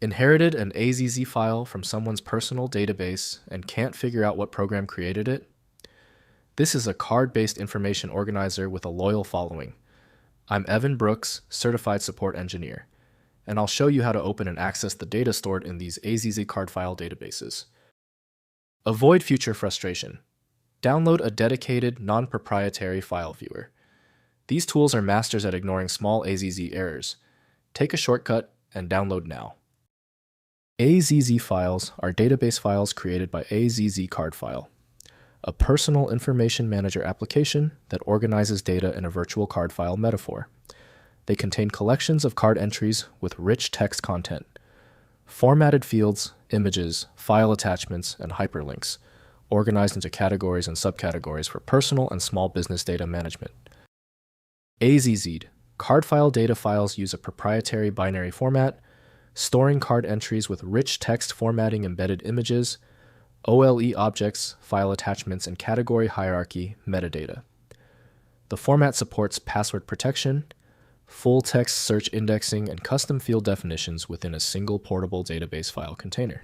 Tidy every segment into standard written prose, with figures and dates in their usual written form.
Inherited an AZZ file from someone's personal database and can't figure out what program created it? This is a card-based information organizer with a loyal following. I'm Evan Brooks, Certified Support Engineer, and I'll show you how to open and access the data stored in these AZZ Cardfile databases. Avoid future frustration. Download a dedicated, non-proprietary file viewer. These tools are masters at ignoring small AZZ errors. Take a shortcut and download now. AZZ Files are database files created by AZZ Cardfile, a personal information manager application that organizes data in a virtual card file metaphor. They contain collections of card entries with rich text content, formatted fields, images, file attachments, and hyperlinks, organized into categories and subcategories for personal and small business data management. AZZ Cardfile data files use a proprietary binary format, storing card entries with rich text formatting, embedded images, OLE objects, file attachments, and category hierarchy metadata. The format supports password protection, full text search indexing, and custom field definitions within a single portable database file container.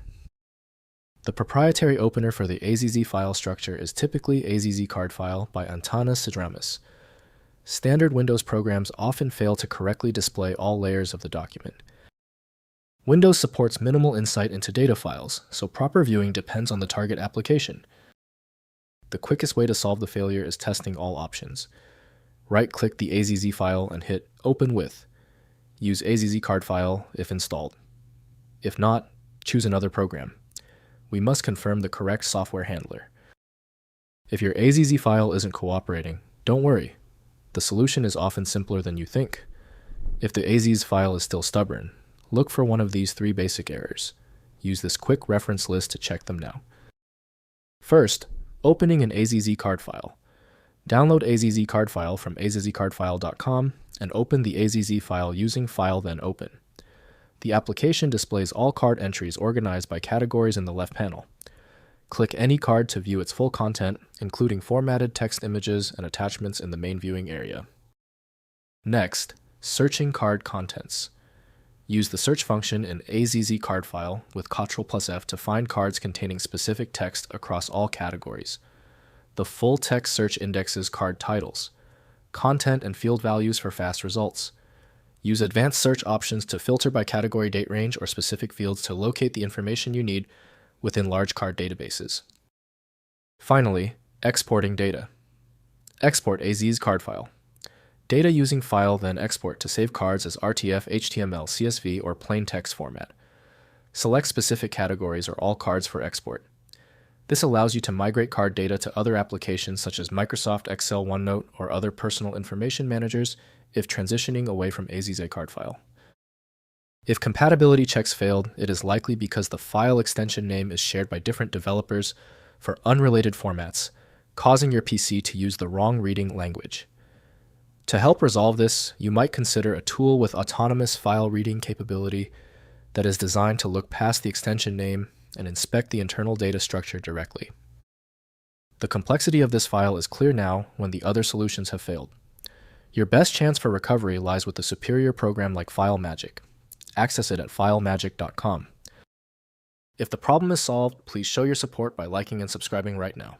The proprietary opener for the AZZ file structure is typically AZZ Cardfile by Antana Sidramis. Standard Windows programs often fail to correctly display all layers of the document. Windows supports minimal insight into data files, so proper viewing depends on the target application. The quickest way to solve the failure is testing all options. Right-click the AZZ file and hit Open With. Use AZZ Cardfile if installed. If not, choose another program. We must confirm the correct software handler. If your AZZ file isn't cooperating, don't worry. The solution is often simpler than you think. If the AZZ file is still stubborn, look for one of these 3 basic errors. Use this quick reference list to check them now. First, opening an AZZ Cardfile. Download AZZ Cardfile from azzcardfile.com and open the AZZ file using File then Open. The application displays all card entries organized by categories in the left panel. Click any card to view its full content, including formatted text images and attachments in the main viewing area. Next, searching card contents. Use the search function in AZZ Cardfile with Ctrl+F to find cards containing specific text across all categories. The full text search indexes card titles, content, and field values for fast results. Use advanced search options to filter by category, date range, or specific fields to locate the information you need within large card databases. Finally, exporting data. Export AZZ Cardfile. Data using File then Export to save cards as RTF, HTML, CSV, or plain text format. Select specific categories or all cards for export. This allows you to migrate card data to other applications such as Microsoft Excel, OneNote, or other personal information managers if transitioning away from AZZ Cardfile. If compatibility checks failed, it is likely because the file extension name is shared by different developers for unrelated formats, causing your PC to use the wrong reading language. To help resolve this, you might consider a tool with autonomous file reading capability that is designed to look past the extension name and inspect the internal data structure directly. The complexity of this file is clear now when the other solutions have failed. Your best chance for recovery lies with a superior program like FileMagick. Access it at filemagick.com. If the problem is solved, please show your support by liking and subscribing right now.